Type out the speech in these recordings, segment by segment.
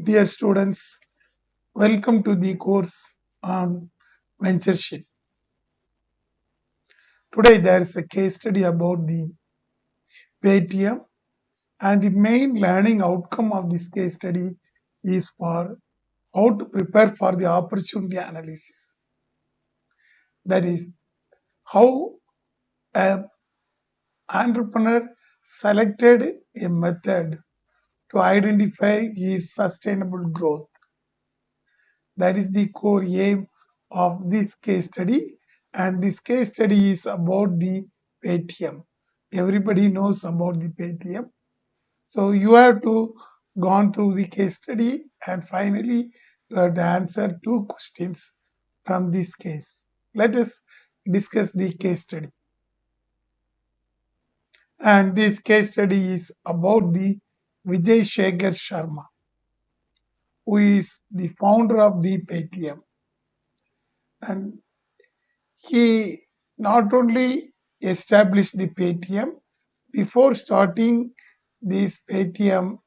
Dear students, welcome to the course on ventureship. Today there is a case study about the Paytm, and the main learning outcome of this case study is for how to prepare for the opportunity analysis. That is how an entrepreneur selected a method to identify his sustainable growth. That is the core aim of this case study. And this case study is about the Paytm. Everybody knows about the Paytm. So you have to gone through the case study and finally you have to answer two questions from this case. Let us discuss the case study. And this case study is about the Vijay Shekhar Sharma, who is the founder of the Paytm. And he not only established the Paytm, before starting this Paytm,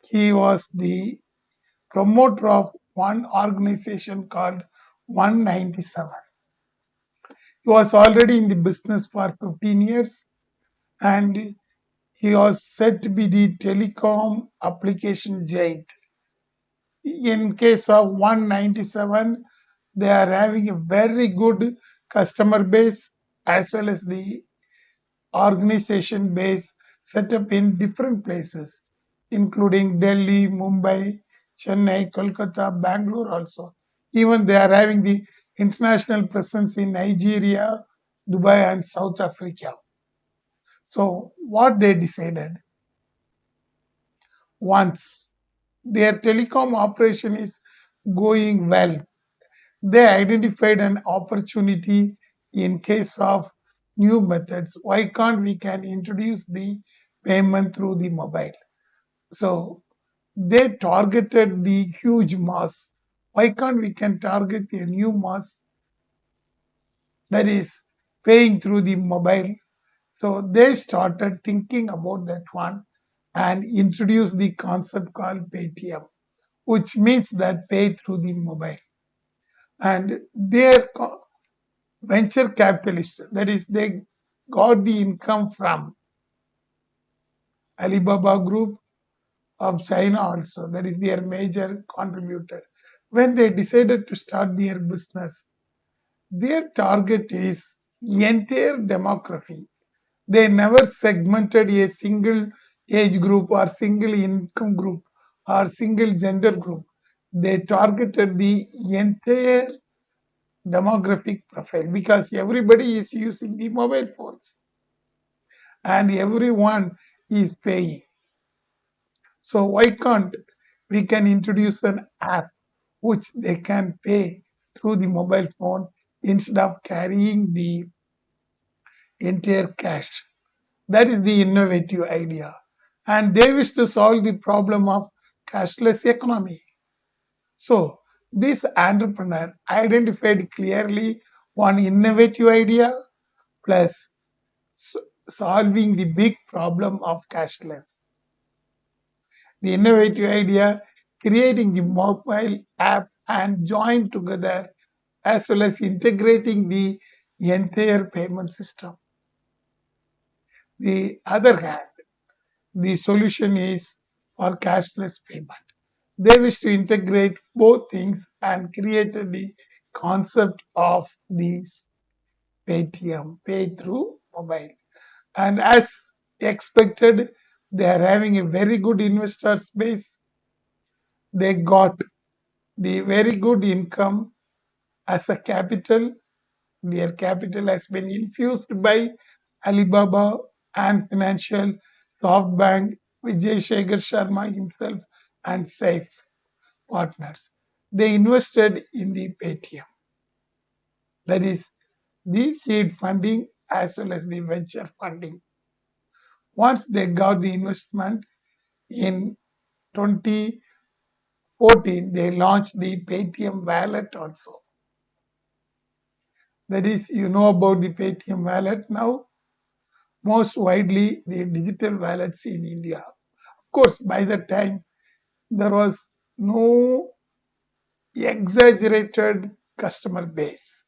he was the promoter of one organization called 197. He was already in the business for 15 years and he was said to be the telecom application giant. In case of 197, they are having a very good customer base as well as the organization base set up in different places, including Delhi, Mumbai, Chennai, Kolkata, Bangalore also. Even they are having the international presence in Nigeria, Dubai, and South Africa. So, what they decided once their telecom operation is going well, they identified an opportunity in case of new methods. Why can't we can introduce the payment through the mobile? So they targeted the huge mass. Why can't we can target a new mass that is paying through the mobile? So they started thinking about that one and introduced the concept called Paytm, which means that pay through the mobile. And their venture capitalists, that is, they got the income from Alibaba Group of China also, that is their major contributor. When they decided to start their business, their target is entire demography. They never segmented a single age group or single income group or single gender group. They targeted the entire demographic profile because everybody is using the mobile phones and everyone is paying. So why can't we can introduce an app which they can pay through the mobile phone instead of carrying the entire cash? That is the innovative idea. And they wish to solve the problem of cashless economy. So this entrepreneur identified clearly one innovative idea plus solving the big problem of cashless. The innovative idea, creating the mobile app and join together as well as integrating the entire payment system. The other hand, the solution is for cashless payment. They wish to integrate both things and created the concept of this Paytm, pay through mobile. And as expected, they are having a very good investor base. They got the very good income as a capital. Their capital has been infused by Alibaba and Financial, SoftBank, Vijay Shekhar Sharma himself, and Safe partners. They invested in the Paytm. That is the seed funding as well as the venture funding. Once they got the investment in 2014, they launched the Paytm wallet also. That is, you know about the Paytm wallet now, most widely the digital wallets in India. Of course, by that time, there was no exaggerated customer base.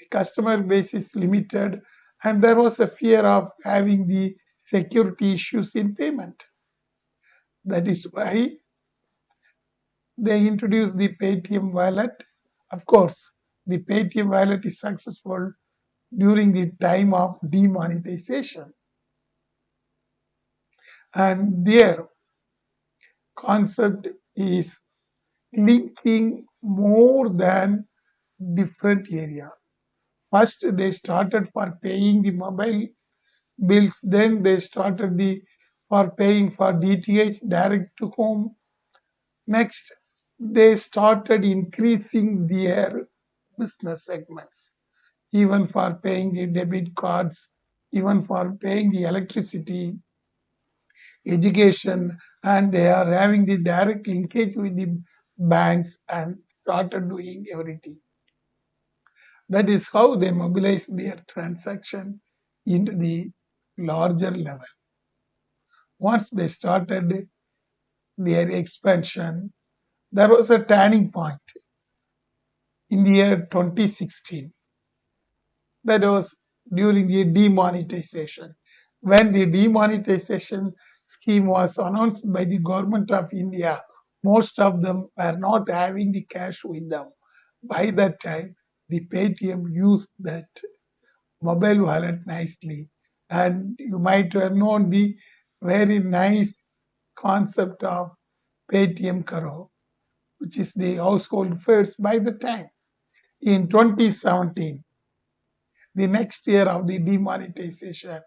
The customer base is limited, and there was a fear of having the security issues in payment. That is why they introduced the Paytm wallet. Of course, the Paytm wallet is successful during the time of demonetization, and their concept is linking more than different area. First, they started for paying the mobile bills. Then they started the for paying for DTH direct to home. Next, they started increasing their business segments, even for paying the debit cards, even for paying the electricity, education, and they are having the direct linkage with the banks and started doing everything. That is how they mobilize their transaction into the larger level. Once they started their expansion, there was a turning point in the year 2016. That was during the demonetization. When the demonetization scheme was announced by the government of India, most of them were not having the cash with them. By that time, the Paytm used that mobile wallet nicely. And you might have known the very nice concept of Paytm Karo, which is the household first by the time. In 2017, the next year of the demonetization,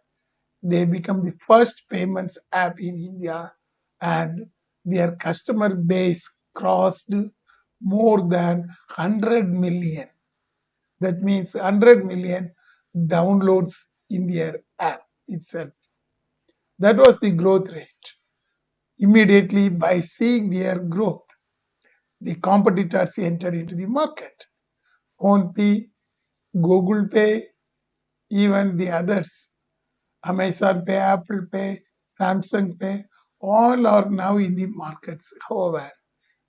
they become the first payments app in India, and their customer base crossed more than 100 million. That means 100 million downloads in their app itself. That was the growth rate. Immediately, by seeing their growth, the competitors entered into the market. PhonePe, Google Pay, even the others, Amazon Pay, Apple Pay, Samsung Pay, all are now in the markets. However,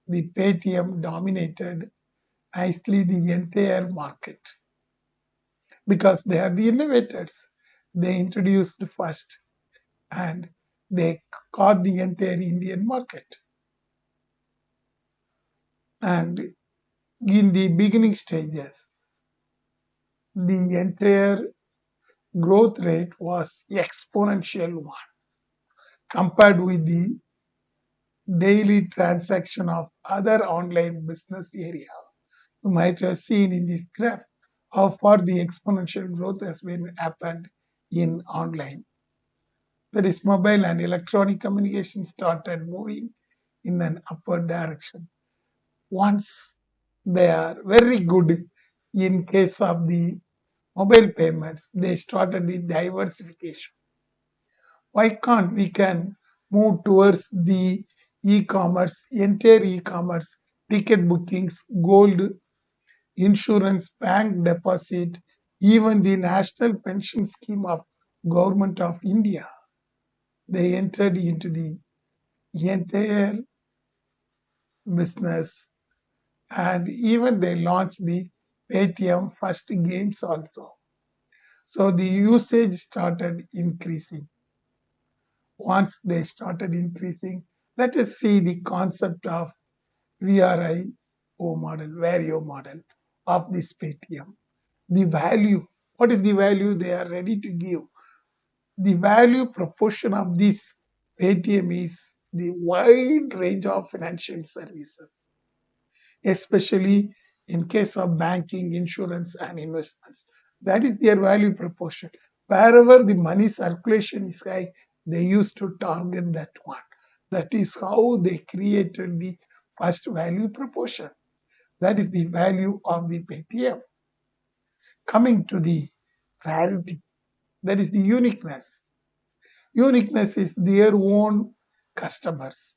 the Paytm dominated nicely the entire market because they are the innovators. They introduced first and they caught the entire Indian market. And in the beginning stages, the entire growth rate was exponential one compared with the daily transaction of other online business area. You might have seen in this graph how far the exponential growth has been happened in online. That is, mobile and electronic communication started moving in an upward direction. Once they are very good in case of the mobile payments, they started with diversification. Why can't we can move towards the e-commerce, entire e-commerce, ticket bookings, gold, insurance, bank deposit, even the national pension scheme of government of India. They entered into the entire business, and even they launched the Paytm first games also. So the usage started increasing. Once they started increasing, let us see the concept of VRIO model, Vario model of this Paytm. The value, what is the value they are ready to give? The value proportion of this Paytm is the wide range of financial services, especially in case of banking, insurance, and investments. That is their value proportion. Wherever the money circulation is high, they used to target that one. That is how they created the first value proportion. That is the value of the Paytm. Coming to the rarity, that is the uniqueness. Uniqueness is their own customers,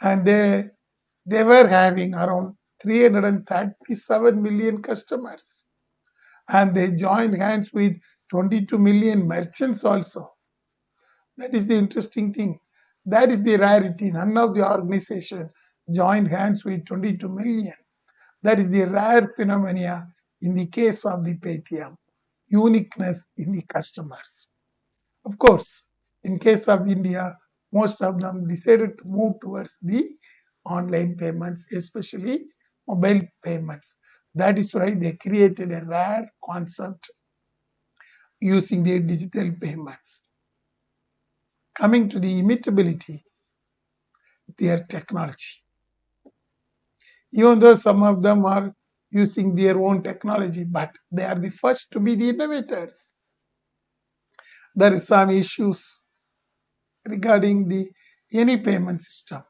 and they were having around 337 million customers, and they joined hands with 22 million merchants also. That is the interesting thing. That is the rarity. None of the organization joined hands with 22 million. That is the rare phenomena in the case of the Paytm, uniqueness in the customers. Of course, in case of India, most of them decided to move towards the online payments, especially mobile payments. That is why they created a rare concept using their digital payments. Coming to the imitability, their technology. Even though some of them are using their own technology, but they are the first to be the innovators. There is some issues regarding the any payment system.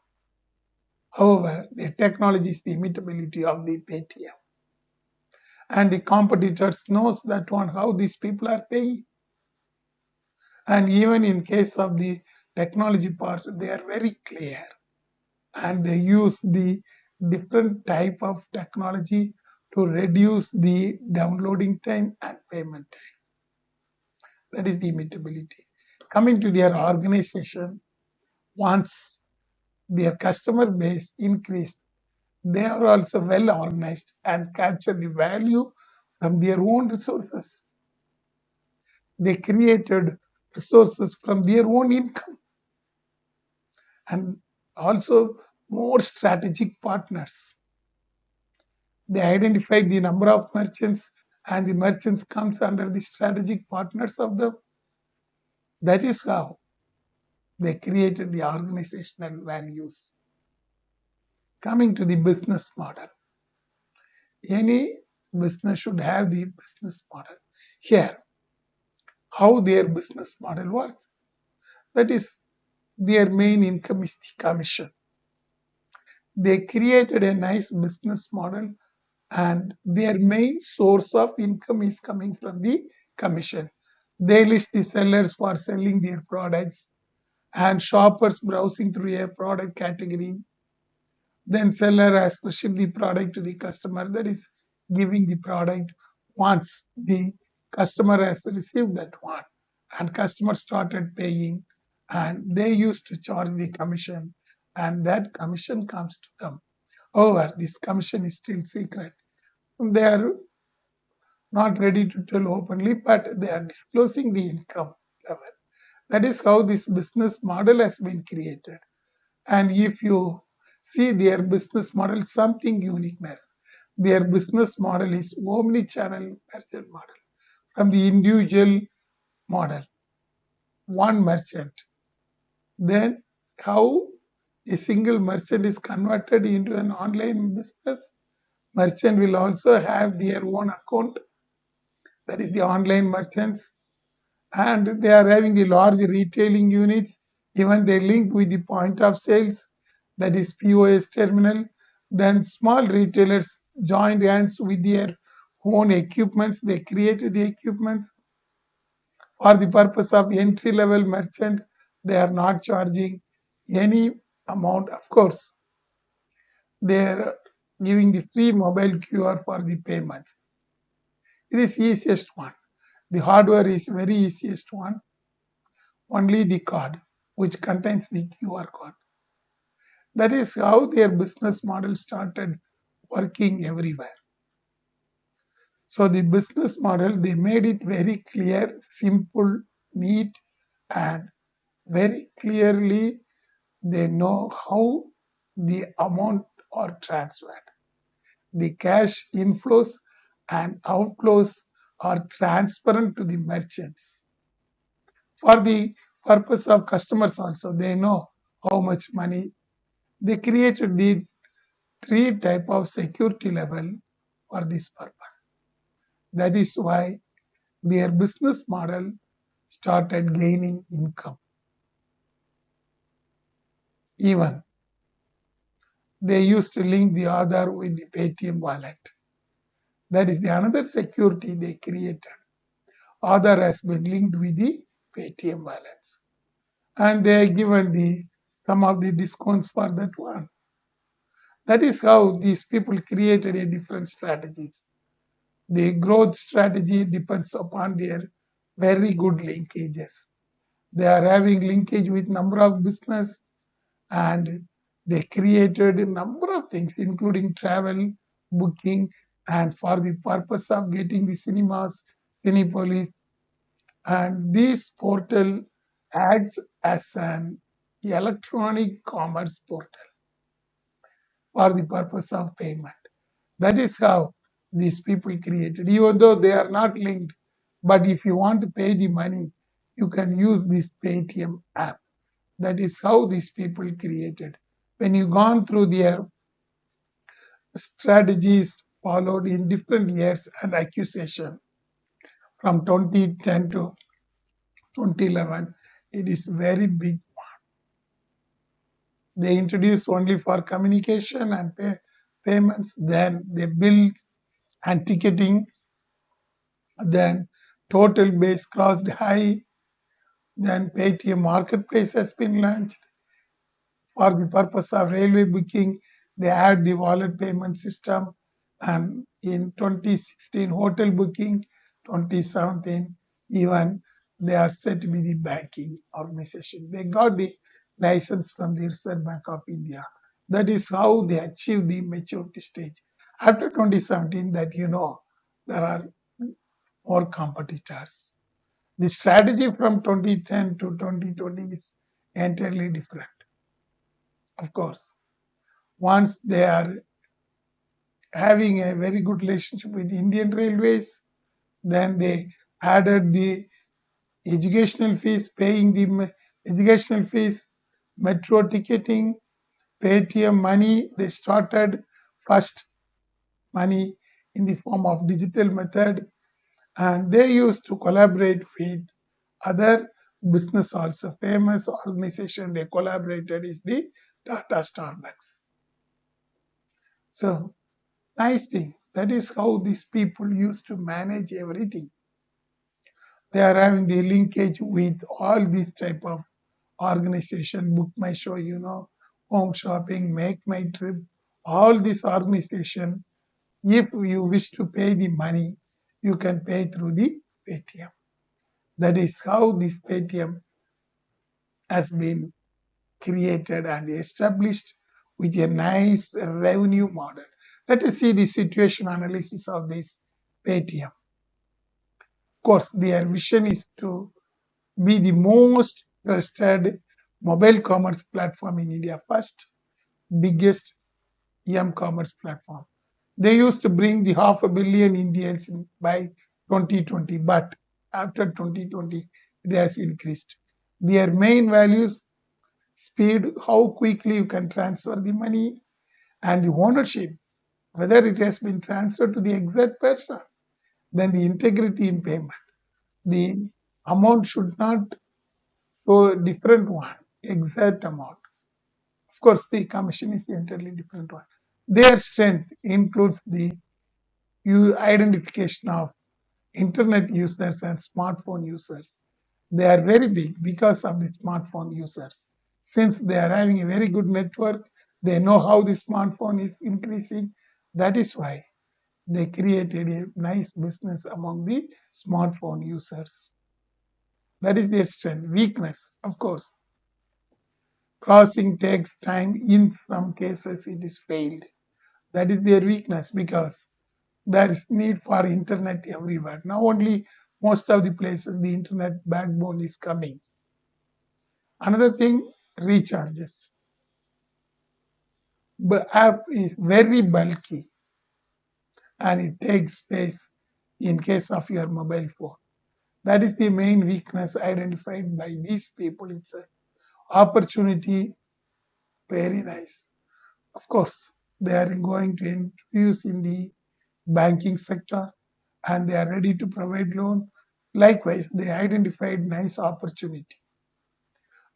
However, the technology is the imitability of the Paytm. And the competitors knows that one how these people are paying. And even in case of the technology part, they are very clear. And they use the different type of technology to reduce the downloading time and payment time. That is the imitability. Coming to their organization, once their customer base increased, they are also well organized and capture the value from their own resources. They created resources from their own income and also more strategic partners. They identified the number of merchants and the merchants comes under the strategic partners of them. That is how they created the organizational values. Coming to the business model. Any business should have the business model. Here, how their business model works. That is, their main income is the commission. They created a nice business model and their main source of income is coming from the commission. They list the sellers for selling their products and shoppers browsing through a product category. Then seller has to ship the product to the customer, that is giving the product once the customer has received that one and customer started paying and they used to charge the commission and that commission comes to them. However, this commission is still secret. They are not ready to tell openly, but they are disclosing the income level. That is how this business model has been created. And if you see their business model, something uniqueness. Their business model is omni-channel merchant model. From the individual model, one merchant. Then how a single merchant is converted into an online business. Merchant will also have their own account, that is the online merchants, and they are having the large retailing units. Even they link with the point of sales, that is POS terminal. Then small retailers joined hands with their own equipments. They created the equipment for the purpose of entry level merchant. They are not charging any amount. Of course, they are giving the free mobile QR for the payment. It is easiest one. The hardware is very easiest one. Only the card, which contains the QR code. That is how their business model started working everywhere. So the business model, they made it very clear, simple, neat, and very clearly they know how the amount are transferred. The cash inflows and outflows are transparent to the merchants. For the purpose of customers also, they know how much money. They created the three type of security level for this purpose. That is why their business model started gaining income. Even they used to link the Aadhaar with the Paytm wallet. That is the another security they created. Aadhaar has been linked with the Paytm wallets. And they are given the some of the discounts for that one. That is how these people created a different strategies. The growth strategy depends upon their very good linkages. They are having linkage with number of business and They created a number of things, including travel, booking, and for the purpose of getting the cinemas, Cinepolis, and this portal acts as an electronic commerce portal for the purpose of payment. That is how these people created, even though they are not linked. But if you want to pay the money, you can use this Paytm app. That is how these people created. When you gone through their strategies followed in different years and accusation from 2010 to 2011, it is very big. They introduced only for communication and payments, then they built and ticketing, then total base crossed high, then Paytm marketplace has been launched. For the purpose of railway booking, they had the wallet payment system, and in 2016 hotel booking, 2017 even they are said to be the banking organization. They got the license from the Reserve Bank of India. That is how they achieved the maturity stage. After 2017, that there are more competitors. The strategy from 2010 to 2020 is entirely different. Of course, once they are having a very good relationship with Indian Railways, then they added the educational fees, paying the educational fees, metro ticketing, Paytm money. They started first money in the form of digital method, and they used to collaborate with other business also. Famous organization they collaborated is the Tata Starbucks. So nice thing. That is how these people used to manage everything. They are having the linkage with all these type of organization, Book My Show, Home Shopping, Make My Trip, all this organization. If you wish to pay the money, you can pay through the Paytm. That is how this Paytm has been created and established with a nice revenue model. Let us see the situation analysis of this Paytm. Of course, their vision is to be the most trusted mobile commerce platform in India, first biggest e-commerce platform. They used to bring the half a billion Indians in by 2020, but after 2020, it has increased. Their main values: speed, how quickly you can transfer the money, and the ownership, whether it has been transferred to the exact person, then the integrity in payment. The amount should not go a different one, exact amount. Of course, the commission is entirely different one. Their strength includes the identification of internet users and smartphone users. They are very big because of the smartphone users. Since they are having a very good network, they know how the smartphone is increasing. That is why they created a nice business among the smartphone users. That is their strength. Weakness, of course, crossing takes time. In some cases, it is failed. That is their weakness because there is need for internet everywhere. Now only most of the places the internet backbone is coming. Another thing, recharges. The app is very bulky and it takes space in case of your mobile phone. That is the main weakness identified by these people. It's an opportunity, very nice. Of course, they are going to introduce in the banking sector and they are ready to provide loan. Likewise, they identified nice opportunity.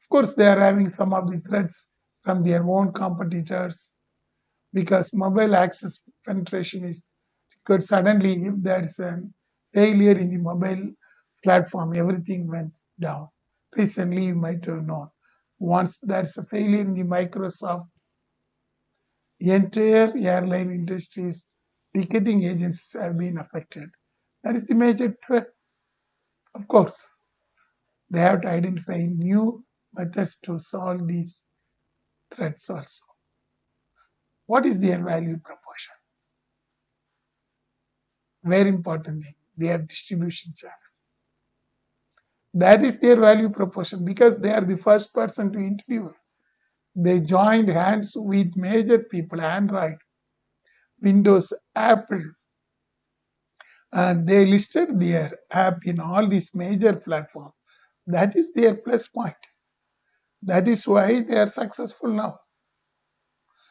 Of course, they are having some of the threats from their own competitors because mobile access penetration is good. Suddenly, if there is a failure in the mobile platform, everything went down. Recently, you might have known. Once there's a failure in the Microsoft, the entire airline industry's ticketing agencies have been affected. That is the major threat. Of course, they have to identify new methods to solve these threats also. What is their value proposition? Very important thing, their distribution channel. That is their value proposition because they are the first person to introduce. They joined hands with major people, Android, Windows, Apple, and they listed their app in all these major platforms. That is their plus point. That is why they are successful now.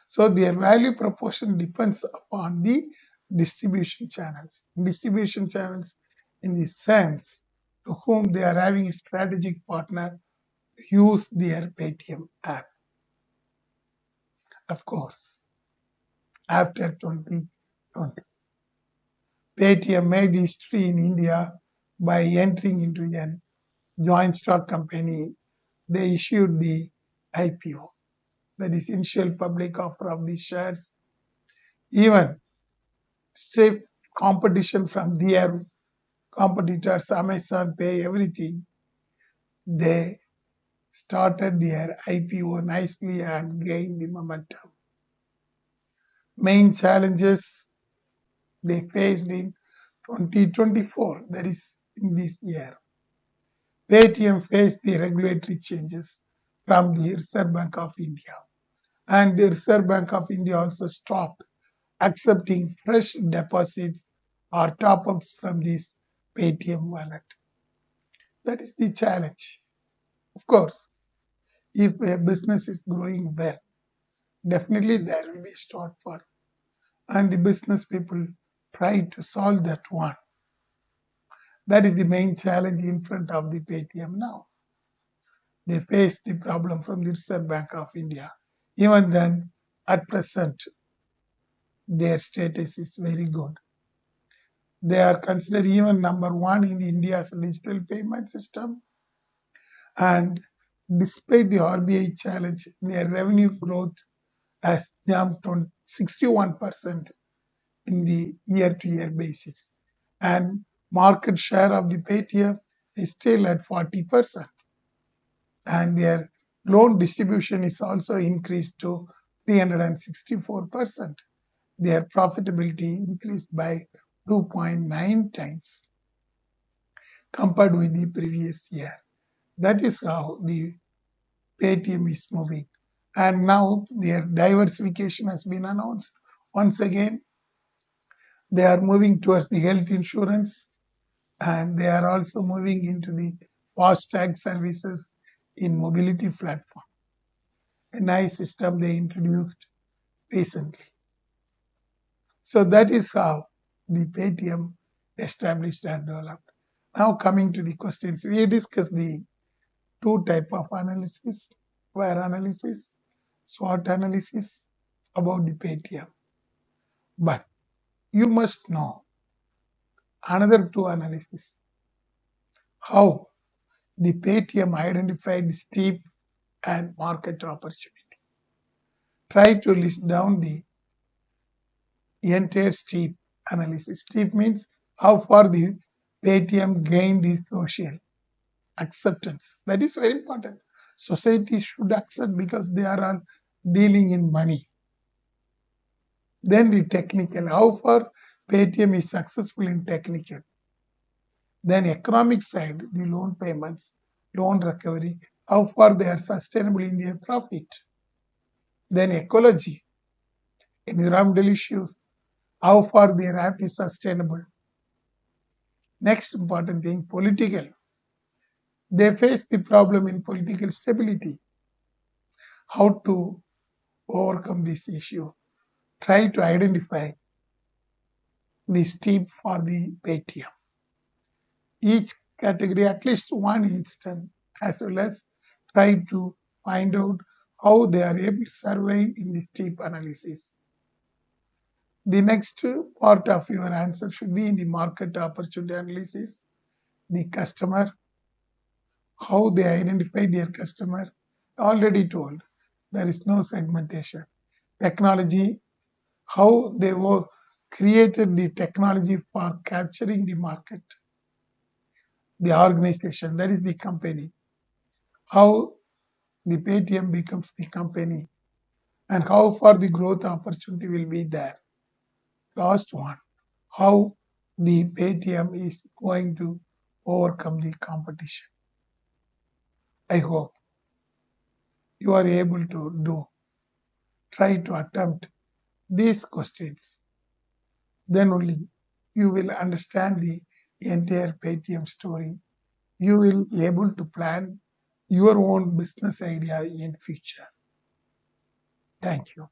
So their value proportion depends upon the distribution channels. Distribution channels in the sense to whom they are having a strategic partner use their Paytm app. Of course, after 2020, Paytm made history in India by entering into a joint stock company. They issued the IPO, that is initial public offer of the shares, even stiff competition from their competitors, Amazon Pay, everything. They started their IPO nicely and gained the momentum. Main challenges they faced in 2024, that is in this year. Paytm faced the regulatory changes from the Reserve Bank of India, and the Reserve Bank of India also stopped accepting fresh deposits or top ups from this Paytm wallet. That is the challenge. Of course, if a business is growing well, definitely there will be a shortfall, and the business people try to solve that one. That is the main challenge in front of the Paytm now. They face the problem from the Reserve Bank of India. Even then, at present, their status is very good. They are considered even number one in India's digital payment system. And despite the RBI challenge, their revenue growth has jumped on 61% in the year-to-year basis. And market share of the Paytm is still at 40%. And their loan distribution is also increased to 364%. Their profitability increased by 2.9 times compared with the previous year. That is how the Paytm is moving. And now their diversification has been announced. Once again, they are moving towards the health insurance, and they are also moving into the fast-tag services in mobility platform, a nice system they introduced recently. So that is how the Paytm established and developed. Now coming to the questions, we discussed the two type of analysis, wire analysis, SWOT analysis about the Paytm. But you must know another two analysis, how the Paytm identified steep and market opportunity. Try to list down the entire steep analysis. Steep means how far the Paytm gained the social acceptance. That is very important. Society should accept because they are all dealing in money. Then the technical, how far Paytm is successful in technical. Then economic side, the loan payments, loan recovery, how far they are sustainable in their profit. Then ecology, environmental issues, how far their app is sustainable. Next important thing, political. They face the problem in political stability. How to overcome this issue? Try to identify the steep for the Paytm. Each category, at least one instance, as well as try to find out how they are able to survive in the steep analysis. The next part of your answer should be in the market opportunity analysis, the customer, how they identify their customer. Already told, there is no segmentation. Technology, how they were created the technology for capturing the market. The organization, that is the company. How the Paytm becomes the company. and how far the growth opportunity will be there. Last one, how the Paytm is going to overcome the competition. I hope you are able to try to attempt these questions. Then only you will understand the entire Paytm story. You will be able to plan your own business idea in future. Thank you.